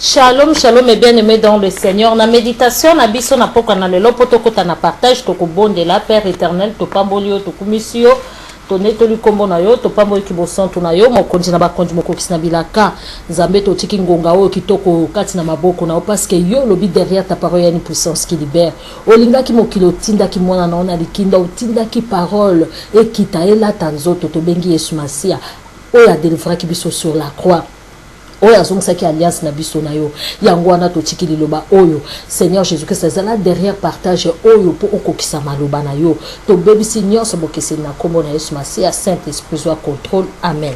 Shalom, shalom et bien-aimés dans le Seigneur. Na méditation, na biso na poka na lelo poto kota na partage to bonde la Père éternel to pambolio to kumisio to netoli kombo na yo to pamboli kibosanto na yo mokonzi na bakonzi mokokisi na bilaka nzambe to tiki ngonga o kitoko kati na maboko na o parce que yo lobi derrière ta parole y a une puissance qui libère. Olinga ki mokilo tinda ki mwana na ona likinda otinda ki parole et kita ela tanzoto to bengi Yesu Masia o ya délivrer ki biso sur la croix. Oyo azongisa alliance na biso na yo yango wana totiki liloba oyo Seigneur Jésus-Christ azala derrière partage oyo po okokisa maloba na yo to bebisi nyonso bokeseli na kombo na Yesu Masia. Saint-Esprit soit contrôle. Amen.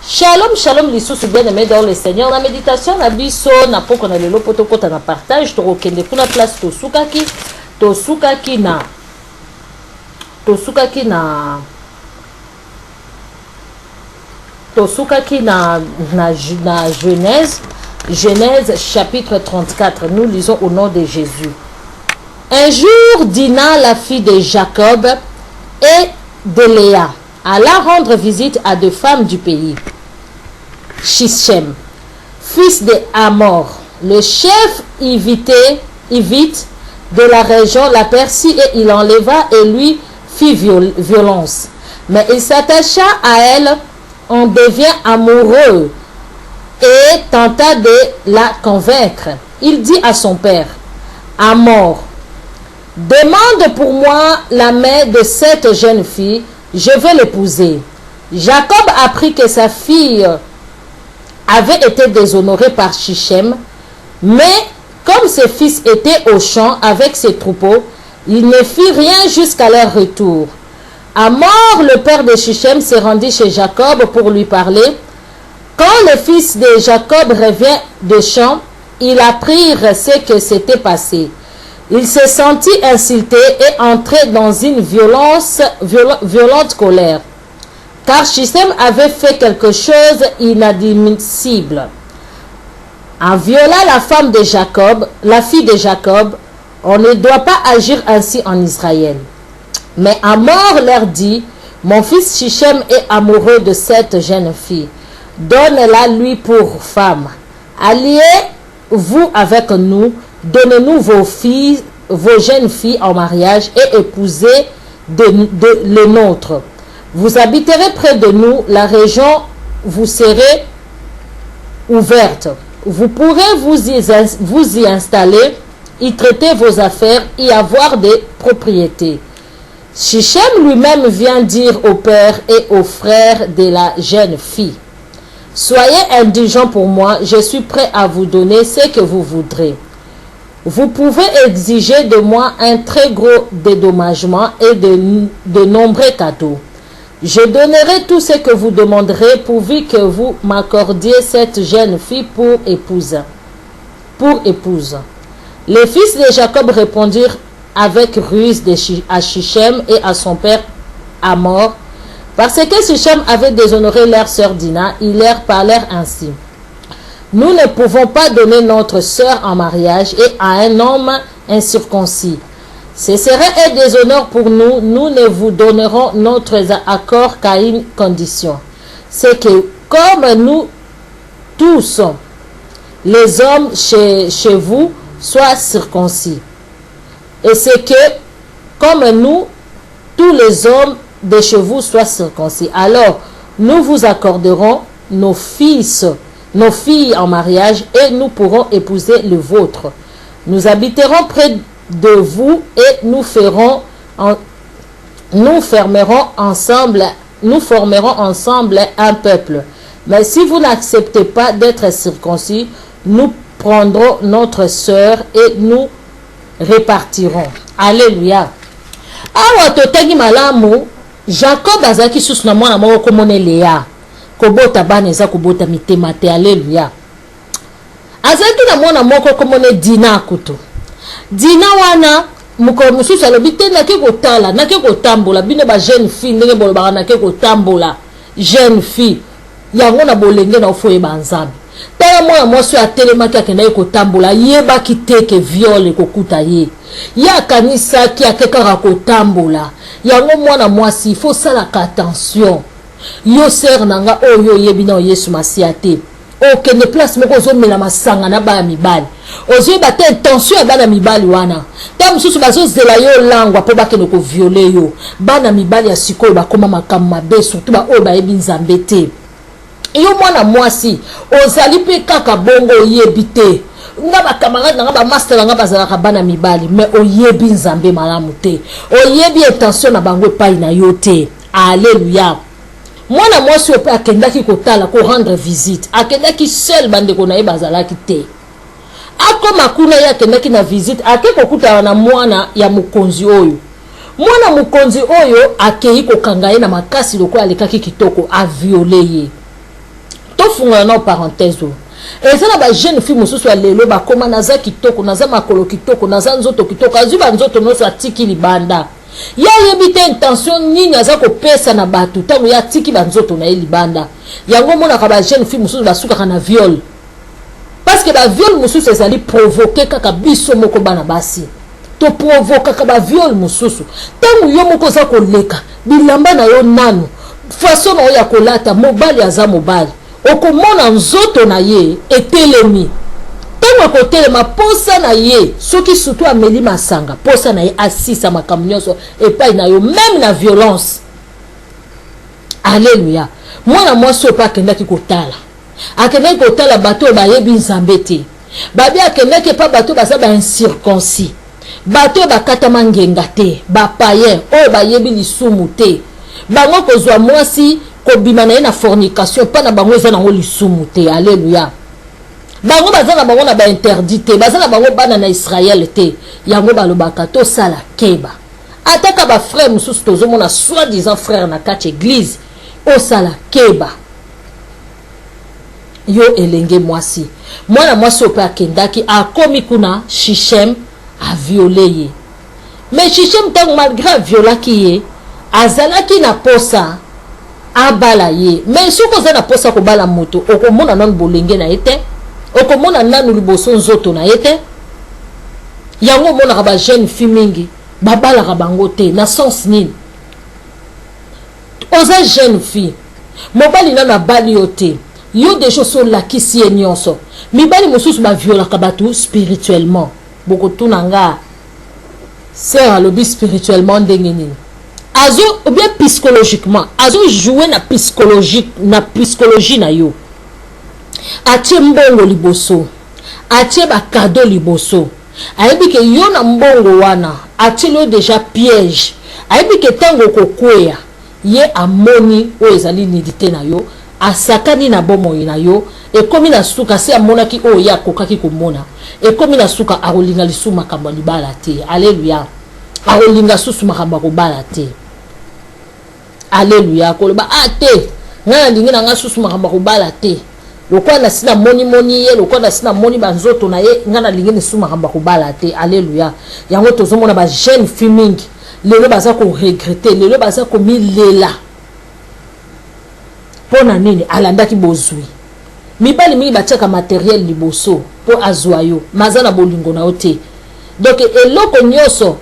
Shalom, shalom lisusu bien-aimé dans le Seigneur. La méditation na biso na poko na lelo poto kota na partage to okende kuna place tosukaki na Genèse chapitre 34. Nous lisons au nom de Jésus. Un jour, Dina, la fille de Jacob et de Léa, alla rendre visite à deux femmes du pays. Shichem, fils de Hamor, le chef hivite de la région, l'aperçut et il enleva et lui fit violence. Mais il s'attacha à elle, on devient amoureux et tenta de la convaincre. Il dit à son père, Hamor, demande pour moi la main de cette jeune fille, je vais l'épouser. Jacob apprit que sa fille avait été déshonorée par Shichem, mais comme ses fils étaient au champ avec ses troupeaux, il ne fit rien jusqu'à leur retour. Hamor, le père de Shichem, se rendit chez Jacob pour lui parler. Quand le fils de Jacob revient des champs, ils apprirent ce que s'était passé. Il se sentit insulté et entré dans une violente colère, car Shichem avait fait quelque chose d'inadmissible. En violant la femme de Jacob, la fille de Jacob, on ne doit pas agir ainsi en Israël. Mais Hamor leur dit, mon fils Shichem est amoureux de cette jeune fille. Donne-la lui pour femme. Alliez-vous avec nous, donnez-nous vos jeunes filles en mariage et épousez les nôtres. Vous habiterez près de nous, la région vous serez ouverte. Vous pourrez vous y installer, y traiter vos affaires, y avoir des propriétés. Shichem lui-même vient dire au père et aux frères de la jeune fille, soyez indulgents pour moi, je suis prêt à vous donner ce que vous voudrez. Vous pouvez exiger de moi un très gros dédommagement et de nombreux cadeaux. Je donnerai tout ce que vous demanderez pourvu que vous m'accordiez cette jeune fille pour épouse. Les fils de Jacob répondirent avec ruse à Shichem et à son père Hamor, parce que Shichem avait déshonoré leur sœur Dina, ils leur parlèrent ainsi. Nous ne pouvons pas donner notre sœur en mariage et à un homme incirconcis. Ce serait un déshonneur pour nous, nous ne vous donnerons notre accord qu'à une condition. C'est que comme nous tous, les hommes chez vous soient circoncis. Et c'est que, comme nous, tous les hommes de chez vous soient circoncis. Alors, nous vous accorderons nos filles en mariage et nous pourrons épouser le vôtre. Nous habiterons près de vous et nous formerons ensemble un peuple. Mais si vous n'acceptez pas d'être circoncis, nous prendrons notre sœur et nous répartiront. Alléluia. Awa totangi malamu Jacob azaki susu na mwana moko komone Léa kobota bana eza kobota mitema te. Alléluia. Azaki na mwana moko komone Dina kutu. Dina wana mukolo mususu alobi te nake kotala nake kotambola bino ba jeune fille ndenge bolobaka nake kotambola jeune fille yango na bolenge na ofoye banzambe. Tala mwana mwasi atelemaki akenda kotambola yebaki teke viole kokuta ye. Ya kanisa ki akekaka kotambola. Yango mwana mwasi faut salaka attention. Yo sœur nanga oyo yebi na Yesu Masia te. okende place moko ozomela masanga na bana mibali ozoyeba te intention ya bana mibali wana ta mosusu bazozela yo langwa mpo bakende koviole yo bana mibali ya sikoyo bakoma makambo mabe surtout baoyo bayebi nzambe te yo mwana mwasi ozali mpe kaka bongo oyebi te nga bakamarade nanga bamaster nanga bazalaka bana mibali mais oyebi nzambe malamu te oyebi intention na bango epai na yo te. Alléluia. Mwana mwasi ope akendaki kotala ko rendre visite akendaki seul bandeko na ye bazalaki te akoma kuna ye akendaki na visite ake kokutana na mwana ya mukonzi oyo mwana mukonzi oyo akei kokanga ye na makasi lokola alekaki kitoko aviole ye tofunga na parenthèse eza na ba jeune fille mosusu ya lelo bakoma naza kitoko naza makolo kitoko naza nzoto kitoko azwi banzoto nyonso atiki libanda ya yebi te intention nini aza kopesa na bato ntango ya tiki banzoto na ye libanda yango monaka ba jeune fille mosusu basukaka na viol parce que ba viol mosusu ezali provoquer kaka biso moko bana basi to provokaka ba viol mosusu ntango yo moko za koleka bilamba na yo nanu façon na yo ya kolata mobali aza mobali okomona nzoto na ye etelemi tango kotelema posa na ye soki surtout ameli masanga posa na ye asisa makambo nyonso epai na yo même na violence. Alléluia. Mwana mwasi oyo akendaki kotala akendaki kotala bato oyo bayebi nzambe te babi akendaki epa bato baza baincirconcis bato oyo bakatama ngenga te bapayen oyo bayebi lisumu te bango kozwa mwasi kobima na ye na fornication pa na bango eza nango lisumu te. Alléluia. Bango baza na bango na bainterdit te baza na bango bana na Israël te yango balobaka tosala keba ataka bafrère mosusu tozomona soi-disant frère na kati église osala keba yo elenge mwasi mwana mwasi ope akendaki akomi kuna Shichem aviole ye mais Shichem ntango malgré aviolaki ye azalaki na posa abala ye mais soki oza na posa kobala moto okomona nanu bolenge na ye te okomona nanu liboso nzoto na ye te yango omonaka ba jeune fille mingi babalaka bango te na sens nini oza jeune fille mobali nanu abali yo te yo deja solakisi ye nyonso mibali mosusu baviolaka bato spirituellement bokotuna nga sœur alobi spirituellement ndenge nini azo ou bien psychologiquement azo jouer na psychologie na yo atie mbongo liboso atie bakado liboso ayebi ke yo na mbongo wana atie lo déjà piège ayebi ke tango kokweya ye amoni oyo ezali nidite na yo asakani na bomoi na yo ekomi na suka se amonaki oyo ye akokaki komona ekomi na suka akolinga lisusu makambo libala te. Alléluia. akolinga susu makambo kobala te. Alléluia. koloba te ngana ndingi na nga susu makambo kobala te lokwa na sina moni ye lokwa na sina moni banzoto na ye ngana ndingi ne susu makambo kobala te. Alléluia. yango tozomona ba jeune fille mingi lelo baza ko regretter lelo baza ko milela pona nini alandaki bozwi mibali mingi batiaka matériel liboso po azwa yo maza na bolingo na yo te donc eloko nyonso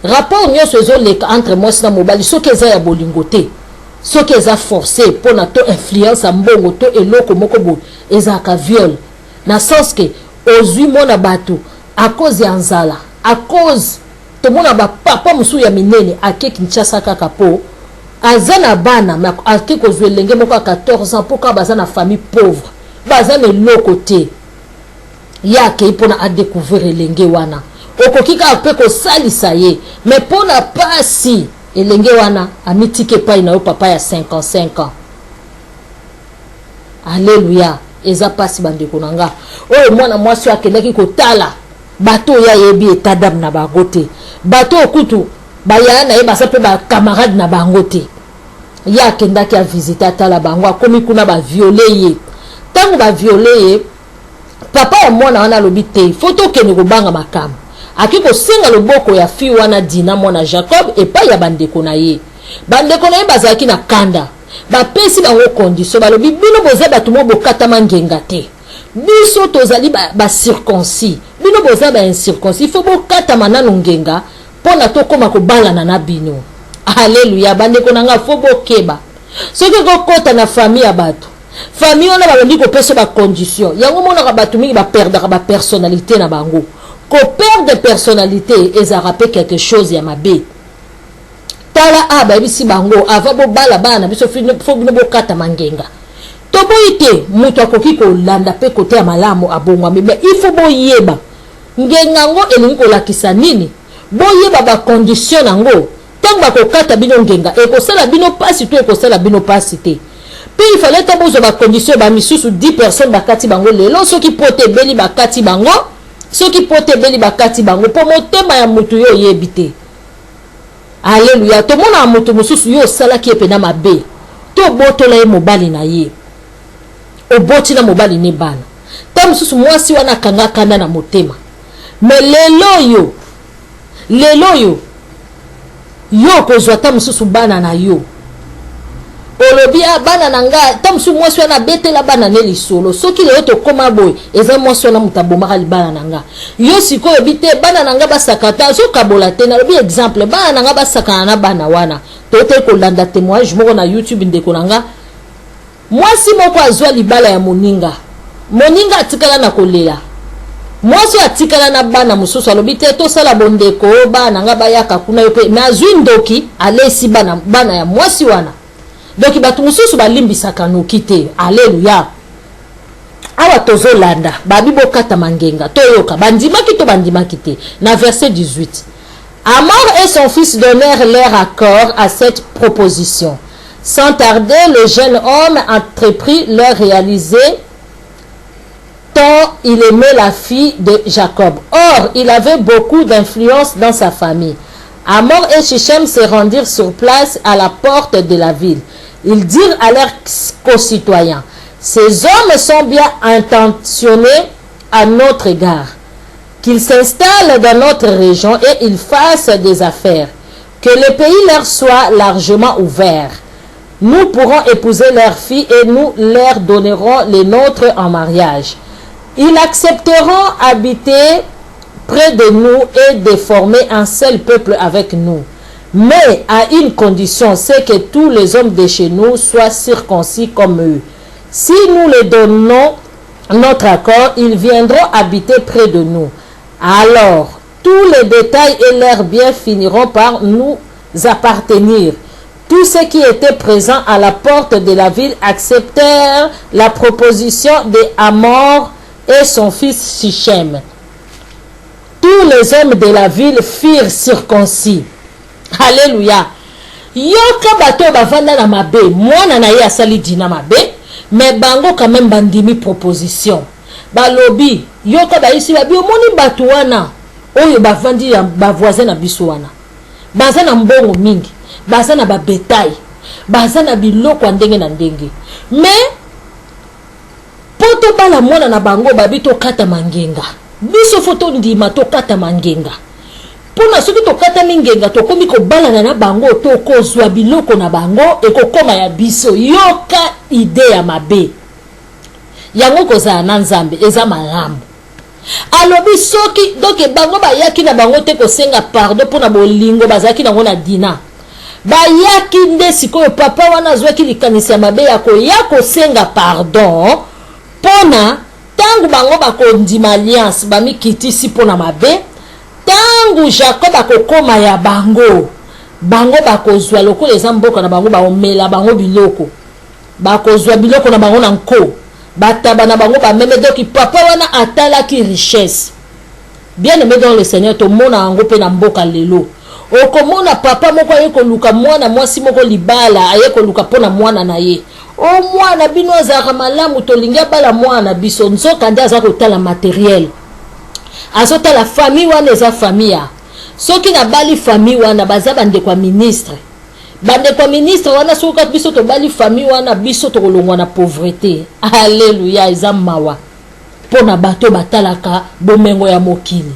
rapport nyonso ezoleka entre mwasi na mobali soki eza ya bolingo te soki eza forcé pona to influence mbongo to eloko moko bo ezaka viol na sens que ozwi mona bato à cause ya nzala à cause to mona ba papa musu ya minene ake Kinshasa kaka po azana bana ma ake kozwe lenge moko 14 ans poka bazana famille pauvre bazana eloko te yake ipona a découvrir lenge wana okokika ape ko salisa ye mais pona pasi elenge wana amitike pai na yo papa ya 55 ans. Alléluia. eza pasi bandeko nanga oyo mwana mwasi akendaki kotala bato ya yebi etadam na bango te bato okutu bayana na ye basa pe ba camarade na bango te ya akendaki a visiter atala bango akomi kuna ba violer ye tango ba violer ye papa ya mwana wana lobi te foto kene kobanga makambo akiko senga loboko ya fi wana Dina mwana Jacob epai ya bandeko na ye bazaki na kanda bapesi bango condition balobi bino boza bato mo bokatama ngenga te biso tozali ba circoncis bino boza ba incirconcis faut bokatama nanu ngenga pona tokoma kobalana na bino. Alléluia. bandeko nanga faut bokeba soki kokota na famille ya bato famille on a balondi ko pesa ba condition yango mona ka batu mingi ba perdre ba personnalité na bango ko perdre personnalité eza rappelé quelque chose ya mabe tala aba bisi bango ava bo bala bana biso fo bino bo kata mangenga to boite mutu akoki ko landa pe kote ya malamu abongwa mais il faut boyeba ngenga ngo elingi ko lakisa nini boyeba ba condition nango tant ba ko kata bino ngenga e ko sala bino pasi to e ko sala bino pasi te. Puis il fallait que vous ayez condition ba misusu 10 personnes bakati bango lelo ceux qui pote beli bakati bango ceux qui pote beli bakati bango pour motema ya mutu yo yebite. Alléluia. To mona mutu mususu yo sala ki epena mabe to botola ye mobali na ye o boti na mobali ne bana ta mususu mwasi wana kanga kanda na motema mais lelo yo kozwa ta mususu bana na yo olobia bana nanga tamsu mwasi wana betela bana ne lisolo soki le to koma boy eza mwasi wana mutabomaka libana nanga yo sikoyo bite bana nanga basakata so kabola te na lobi exemple bana nanga basakana na bana wana tote ko landa témoignage moko na YouTube ndeko nanga mwasi moko azwa libala ya moninga atikala na kolela mwasi atikala na bana mususu alobi te to sala bondeko bana nanga bayaka kuna yo pe na azwi ndoki alesi bana ya mwasi wana. Donc batu mususu balimbisaka noki te. Alléluia. Awa tozo landa babi bokata mangenga toyoka bandimaki to bandimaki te. Na verset 18. Amor et son fils donnèrent leur accord à cette proposition. Sans tarder, le jeune homme entreprit leur réaliser tant il aimait la fille de Jacob. Or, il avait beaucoup d'influence dans sa famille. Amor et Shichem se rendirent sur place à la porte de la ville. Ils dirent à leurs concitoyens, ces hommes sont bien intentionnés à notre égard, qu'ils s'installent dans notre région et ils fassent des affaires, que le pays leur soit largement ouvert. Nous pourrons épouser leurs filles et nous leur donnerons les nôtres en mariage. Ils accepteront habiter près de nous et de former un seul peuple avec nous. Mais à une condition, c'est que tous les hommes de chez nous soient circoncis comme eux. Si nous les donnons notre accord, ils viendront habiter près de nous. Alors, tous les détails et leurs biens finiront par nous appartenir. Tous ceux qui étaient présents à la porte de la ville acceptèrent la proposition de Amor et son fils Shichem. Tous les hommes de la ville firent circoncis. Alléluia. Yoka bato bavanda na mabe, mwana na ye asali dina mabe, mais bango quand même bandimi proposition. Balobi, yoka baisi babi omoni bato wana, oyo bavandi ya bavoisin na biso wana. Baza na mbongo mingi, baza na babetail, baza na biloko ndenge na ndenge. Mais poto bala mwana na bango babi to kata mangenga. Biso foto ndima to kata mangenga. Pona soki to kata mingenga to komi ko balana na bango to kozwa biloko na bango e ko koma ya biso yoka ide ya mabe yango koza na nzambe eza malamu alobi soki donc bango bayaki na bango te ko senga pardon pona bolingo bazaki na ngona dina bayaki nde sikoyo papa wana azwaki likanisi ya mabe ya ko senga pardon pona tangu bango bakondima alliance bamikitisi pona mabe tangu Jacob akokoma ya bango bakozwa lokola eza mboka na bango baomela bango biloko bakozwa biloko na bango na nko bataba na bango bameme donc papa wana atalaki richesse bien aimé dans le Seigneur to mona yango pe na mboka lelo okomona papa moko aye koluka mwana mwasi moko libala aye koluka pona mwana na ye o mwana bino azaka malamu tolinga bala mwana biso nzoka nde aza kotala matériel azota la famille wana eza famille soki na bali famille wana baza bande kwa ministre wana soka biso to bali famille wana biso to kolongwa na pauvreté. Alléluia eza mawa pona bato batalaka bomengo ya mokili.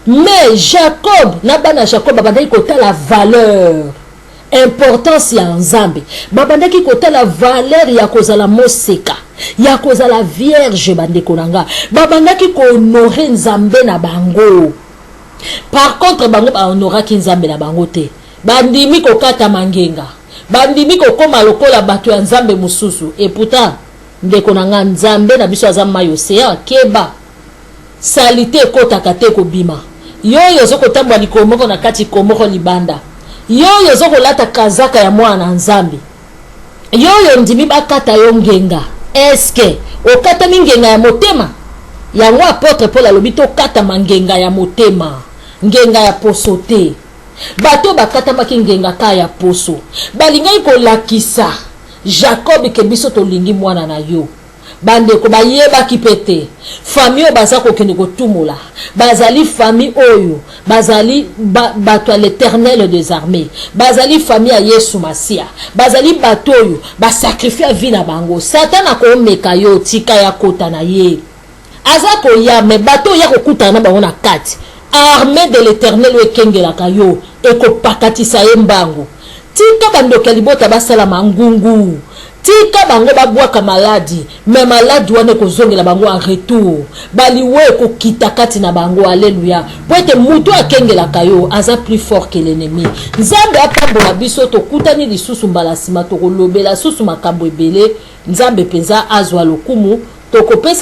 Mais Jacob na bana Jacob babandaki kotala valeur importance ya nzambe babandaki kotala valeur ya kozala moseka ya kozala vierge bandeko nanga babandaki ko honorer nzambe na bango. Par contre bango ba honoraki nzambe na bango te bandimi kokata mangenga bandimi kokoma lokola bato ya nzambe mususu. Et pourtant ndeko na nga nzambe na biso aza mayi océan keba salite ekotaka te kobima. Yoyo zoko tambwa likomoko na kati komoko libanda. Yoyo zoko lata kazaka ya mwana nzambe. Yoyo ndimi bakata yo ngenga. Eske okata mingenga ya motema? Ya mwa apôtre Paul alobi to kata mangenga ya motema. Ngenga ya poso te. Bato bakata maki ngenga ka ya poso. Balingai ko lakisa Jacob ke biso to lingi mwana na yo. Bande ko bayeba kipete. Famille o baza ko kende ko tumula. Bazali famille oyo. Bazali bato l'Éternel des armées. Bazali famille a Yesu Masia. Bazali bato oyo ba sacrifier vie na bango. Satan ko meka yo tika ya kota na ye. Aza ko ya me bato ya ko kutana bango na kati. Armée de l'Éternel we kengela kayo e ko pakatisa ye mbango. Tika bandoka libota basala mangungu. Tika bango babwaka maladi, mais maladi wane ko zongela bango en retour. Baliwe ko kitakati na bango, alléluia. Pour être mutu akengela kayo aza plus fort que l'ennemi. Nzambe apambola biso to kutani lisusu mbala sima to kolobela susu makambo ebele. Nzambe penza azwa lokumu to kopesa